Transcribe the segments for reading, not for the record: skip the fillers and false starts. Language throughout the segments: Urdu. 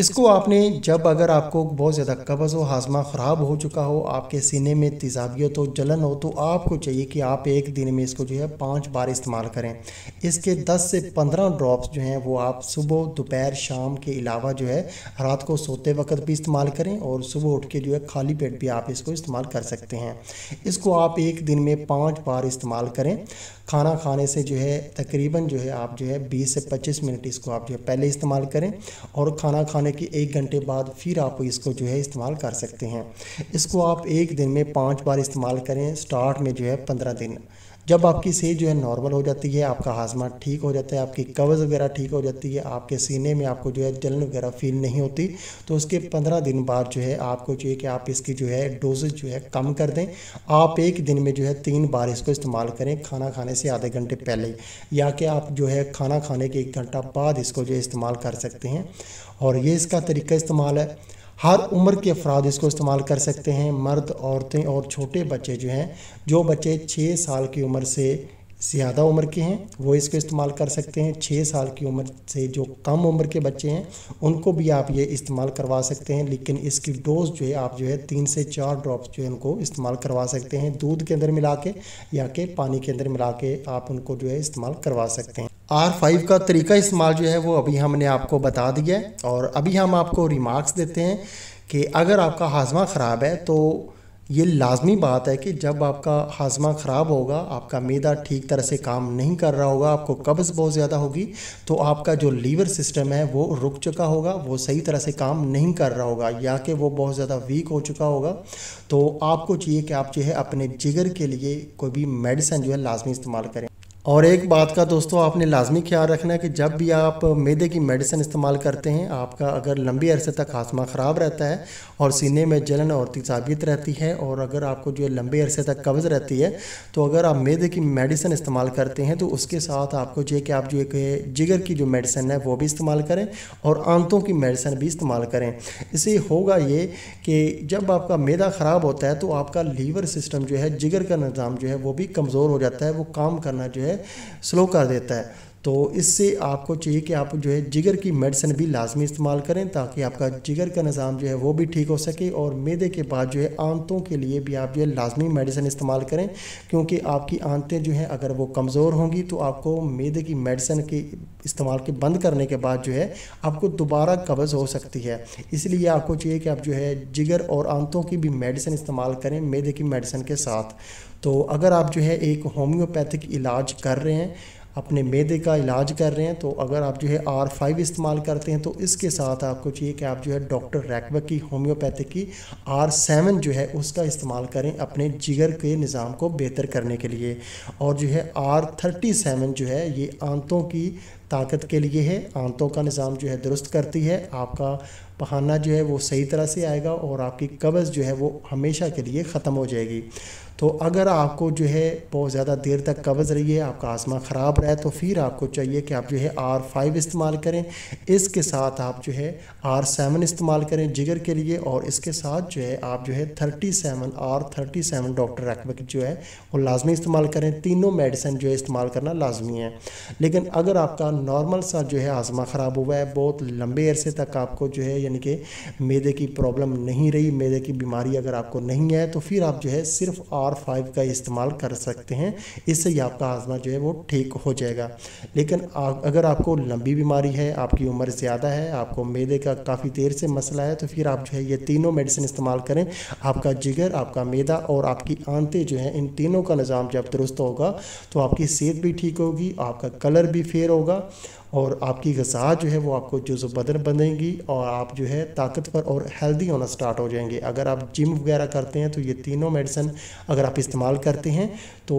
اس کو آپ نے جب اگر آپ کو بہت زیادہ قبض ہو، ہاضمہ خراب ہو چکا ہو، آپ کے سینے میں تیزابیت ہو، جلن ہو، تو آپ کو چاہیے کہ آپ ایک دن میں اس کو جو ہے 5 بار استعمال کریں۔ اس کے 10 سے 15 ڈراپس جو ہیں وہ آپ صبح، دوپہر، شام کے علاوہ جو ہے رات کو سوتے وقت بھی استعمال کریں، اور صبح اٹھ کے جو ہے خالی پیٹ بھی آپ اس کو استعمال کر سکتے ہیں۔ اس کو آپ ایک دن میں 5 بار استعمال کریں۔ کھانا کھانے سے جو ہے تقریباً جو ہے آپ جو ہے 20 سے 25 منٹ اس کو آپ جو ہے پہلے استعمال کریں، اور کھانا کھانے کے 1 گھنٹے بعد پھر آپ اس کو جو ہے استعمال کر سکتے ہیں۔ اس کو آپ ایک دن میں 5 بار استعمال کریں، سٹارٹ میں جو ہے 15 دن۔ جب آپ کی صحت جو ہے نارمل ہو جاتی ہے، آپ کا ہاضمہ ٹھیک ہو جاتا ہے، آپ کی قبض وغیرہ ٹھیک ہو جاتی ہے، آپ کے سینے میں آپ کو جو ہے جلن وغیرہ فیل نہیں ہوتی، تو اس کے 15 دن بعد جو ہے آپ کو چاہیے کہ آپ اس کی جو ہے ڈوزز جو ہے کم کر دیں۔ آپ ایک دن میں جو ہے 3 بار اس کو استعمال کریں، کھانا کھانے سے آدھے گھنٹے پہلے، یا کہ آپ جو ہے کھانا کھانے کے 1 گھنٹہ بعد اس کو جو ہے استعمال کر سکتے ہیں۔ اور یہ اس کا طریقہ استعمال ہے، ہر عمر کے افراد اس کو استعمال کر سکتے ہیں، مرد، عورتیں اور چھوٹے بچے جو ہیں، جو بچے 6 سال کی عمر سے زیادہ عمر کے ہیں وہ اس کو استعمال کر سکتے ہیں۔ 6 سال کی عمر سے جو کم عمر کے بچے ہیں ان کو بھی آپ یہ استعمال کروا سکتے ہیں، لیکن اس کی ڈوز جو ہے آپ جو ہے 3 سے 4 ڈراپس جو ہے ان کو استعمال کروا سکتے ہیں، دودھ کے اندر ملا کے یا کہ پانی کے اندر ملا کے آپ ان کو جو ہے استعمال کروا سکتے ہیں۔ R5 کا طریقہ استعمال جو ہے وہ ابھی ہم نے آپ کو بتا دیا ہے، اور ابھی ہم آپ کو ریمارکس دیتے ہیں کہ اگر آپ کا ہاضمہ خراب ہے تو یہ لازمی بات ہے کہ جب آپ کا ہاضمہ خراب ہوگا، آپ کا معدہ ٹھیک طرح سے کام نہیں کر رہا ہوگا، آپ کو قبض بہت زیادہ ہوگی، تو آپ کا جو لیور سسٹم ہے وہ رک چکا ہوگا، وہ صحیح طرح سے کام نہیں کر رہا ہوگا، یا کہ وہ بہت زیادہ ویک ہو چکا ہوگا۔ تو آپ کو چاہیے کہ آپ جو ہے اپنے جگر کے لیے کوئی بھی میڈیسن جو ہے لازمی استعمال کریں۔ اور ایک بات کا دوستو آپ نے لازمی خیال رکھنا ہے کہ جب بھی آپ معدے کی میڈیسن استعمال کرتے ہیں، آپ کا اگر لمبی عرصے تک ہاضمہ خراب رہتا ہے اور سینے میں جلن اور تیزابیت رہتی ہے، اور اگر آپ کو جو ہے لمبے عرصے تک قبض رہتی ہے، تو اگر آپ معدے کی میڈیسن استعمال کرتے ہیں تو اس کے ساتھ آپ کو چاہیے کہ آپ جو ایک جگر کی جو میڈیسن ہے وہ بھی استعمال کریں، اور آنتوں کی میڈیسن بھی استعمال کریں۔ اس سے ہوگا یہ کہ جب آپ کا معدہ خراب ہوتا ہے تو آپ کا لیور سسٹم جو ہے، جگر کا نظام جو ہے وہ بھی کمزور ہو جاتا ہے، وہ کام کرنا جو ہے سلو کر دیتا ہے۔ تو اس سے آپ کو چاہیے کہ آپ جو ہے جگر کی میڈیسن بھی لازمی استعمال کریں، تاکہ آپ کا جگر کا نظام جو ہے وہ بھی ٹھیک ہو سکے، اور معدے کے بعد جو ہے آنتوں کے لیے بھی آپ جو ہے لازمی میڈیسن استعمال کریں، کیونکہ آپ کی آنتیں جو ہیں اگر وہ کمزور ہوں گی تو آپ کو معدے کی میڈیسن کے استعمال کے بند کرنے کے بعد جو ہے آپ کو دوبارہ قبض ہو سکتی ہے۔ اس لیے آپ کو چاہیے کہ آپ جو ہے جگر اور آنتوں کی بھی میڈیسن استعمال کریں معدے کی میڈیسن کے ساتھ۔ تو اگر آپ جو ہے ایک ہومیوپیتھک علاج کر رہے ہیں، اپنے معدے کا علاج کر رہے ہیں، تو اگر آپ جو ہے R5 استعمال کرتے ہیں تو اس کے ساتھ آپ کو چاہیے کہ آپ جو ہے ڈاکٹر ریکبک کی ہومیوپیتھک کی R7 جو ہے اس کا استعمال کریں اپنے جگر کے نظام کو بہتر کرنے کے لیے، اور جو ہے R37 جو ہے یہ آنتوں کی طاقت کے لیے ہے، آنتوں کا نظام جو ہے درست کرتی ہے، آپ کا پخانہ جو ہے وہ صحیح طرح سے آئے گا، اور آپ کی قبض جو ہے وہ ہمیشہ کے لیے ختم ہو جائے گی۔ تو اگر آپ کو جو ہے بہت زیادہ دیر تک قبض رہی ہے، آپ کا ہاضمہ خراب رہا ہے، تو پھر آپ کو چاہیے کہ آپ جو ہے R5 استعمال کریں، اس کے ساتھ آپ جو ہے R7 استعمال کریں جگر کے لیے، اور اس کے ساتھ جو ہے آپ جو ہے R37 ڈاکٹر ریکبک جو ہے وہ لازمی استعمال کریں۔ تینوں میڈیسن جو ہے استعمال کرنا لازمی ہے۔ لیکن اگر آپ کا نارمل سا جو ہے ہاضمہ خراب ہوا ہے، بہت لمبے عرصے تک آپ کو جو ہے یعنی کہ معدے کی پرابلم نہیں رہی، معدے کی بیماری اگر آپ کو نہیں ہے، تو پھر آپ جو ہے صرف R5 کا استعمال کر سکتے ہیں، اس سے ہی آپ کا ہاضمہ جو ہے وہ ٹھیک ہو جائے گا۔ لیکن اگر آپ کو لمبی بیماری ہے، آپ کی عمر زیادہ ہے، آپ کو معدے کا کافی دیر سے مسئلہ ہے، تو پھر آپ جو ہے یہ تینوں میڈیسن استعمال کریں۔ آپ کا جگر، آپ کا معدہ اور آپ کی آنتیں جو ہیں، ان تینوں کا نظام جب درست ہوگا تو آپ کی صحت بھی ٹھیک ہوگی، آپ کا کلر بھی فیئر ہوگا، اور آپ کی غذا جو ہے وہ آپ کو جزو بدن بنیں گی، اور آپ جو ہے طاقتور اور ہیلدی ہونا سٹارٹ ہو جائیں گے۔ اگر آپ جم وغیرہ کرتے ہیں تو یہ تینوں میڈیسن اگر آپ استعمال کرتے ہیں تو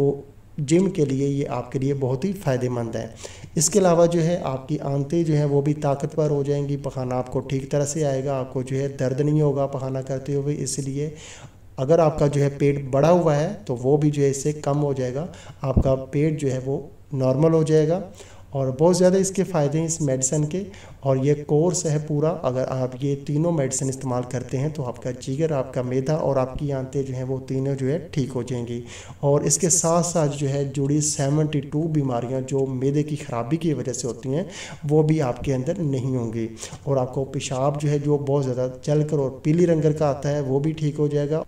جم کے لیے یہ آپ کے لیے بہت ہی فائدہ مند ہے۔ اس کے علاوہ جو ہے آپ کی آنتیں جو ہیں وہ بھی طاقتور ہو جائیں گی، پخانہ آپ کو ٹھیک طرح سے آئے گا، آپ کو جو ہے درد نہیں ہوگا پخانہ کرتے ہوئے۔ اس لیے اگر آپ کا جو ہے پیٹ بڑا ہوا ہے تو وہ بھی جو ہے اس سے کم ہو جائے گا، آپ کا پیٹ جو ہے وہ نارمل ہو جائے گا، اور بہت زیادہ اس کے فائدے ہیں اس میڈیسن کے، اور یہ کورس ہے پورا۔ اگر آپ یہ تینوں میڈیسن استعمال کرتے ہیں تو آپ کا جگر، آپ کا میدا اور آپ کی آنتیں جو ہیں وہ تینوں جو ہے ٹھیک ہو جائیں گی، اور اس کے ساتھ ساتھ جو ہے جڑی 72 بیماریاں جو میدے کی خرابی کی وجہ سے ہوتی ہیں وہ بھی آپ کے اندر نہیں ہوں گی، اور آپ کو پیشاب جو ہے جو بہت زیادہ چل کر اور پیلی رنگ کا آتا ہے وہ بھی ٹھیک ہو جائے گا۔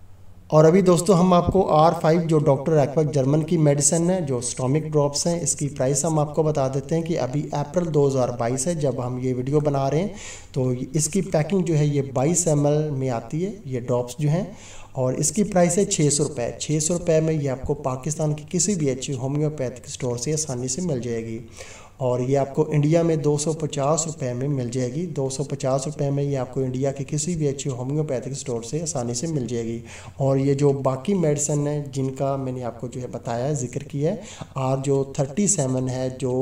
اور ابھی دوستو ہم آپ کو R5 جو ڈاکٹر ایکوک جرمن کی میڈیسن ہے جو سٹامک ڈراپس ہیں، اس کی پرائس ہم آپ کو بتا دیتے ہیں کہ ابھی اپریل 2022 ہے جب ہم یہ ویڈیو بنا رہے ہیں، تو اس کی پیکنگ جو ہے یہ 22 ml میں آتی ہے یہ ڈراپس جو ہیں، اور اس کی پرائس ہے 600 روپے۔ 600 روپے میں یہ آپ کو پاکستان کی کسی بھی اچھی ہومیوپیتھک سٹور سے آسانی سے مل جائے گی، اور یہ آپ کو انڈیا میں 250 روپے میں مل جائے گی۔ 250 روپے میں یہ آپ کو انڈیا کے کسی بھی اچھی ہومیوپیتھک سٹور سے آسانی سے مل جائے گی۔ اور یہ جو باقی میڈیسن ہیں جن کا میں نے آپ کو جو ہے بتایا ہے، ذکر کیا ہے، اور جو 37 ہے جو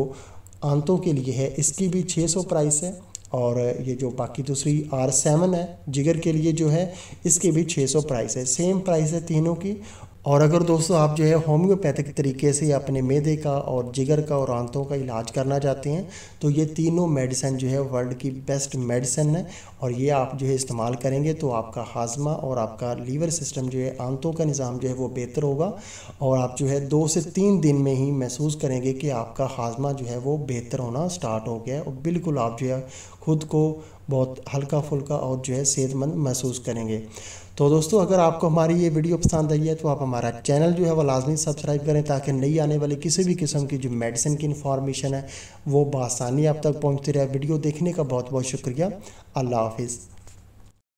آنتوں کے لیے ہے اس کی بھی 600 پرائس ہے، اور یہ جو باقی دوسری R7 ہے جگر کے لیے جو ہے اس کی بھی 600 پرائس ہے، سیم پرائس ہے تینوں کی۔ اور اگر دوستو آپ جو ہے ہومیوپیتھک طریقے سے اپنے میدے کا اور جگر کا اور آنتوں کا علاج کرنا چاہتے ہیں تو یہ تینوں میڈیسن جو ہے ورلڈ کی بیسٹ میڈیسن ہے، اور یہ آپ جو ہے استعمال کریں گے تو آپ کا ہاضمہ اور آپ کا لیور سسٹم جو ہے آنتوں کا نظام جو ہے وہ بہتر ہوگا، اور آپ جو ہے 2 سے 3 دن میں ہی محسوس کریں گے کہ آپ کا ہاضمہ جو ہے وہ بہتر ہونا سٹارٹ ہو گیا ہے، اور بالکل آپ جو ہے خود کو بہت ہلکا پھلکا اور جو ہے صحت مند محسوس کریں گے۔ تو دوستو اگر آپ کو ہماری یہ ویڈیو پسند آئی ہے تو آپ ہمارا چینل جو ہے وہ لازمی سبسکرائب کریں تاکہ نئی آنے والی کسی بھی قسم کی جو میڈیسن کی انفارمیشن ہے وہ بآسانی آپ تک پہنچتی رہے۔ ویڈیو دیکھنے کا بہت بہت شکریہ۔ اللہ حافظ۔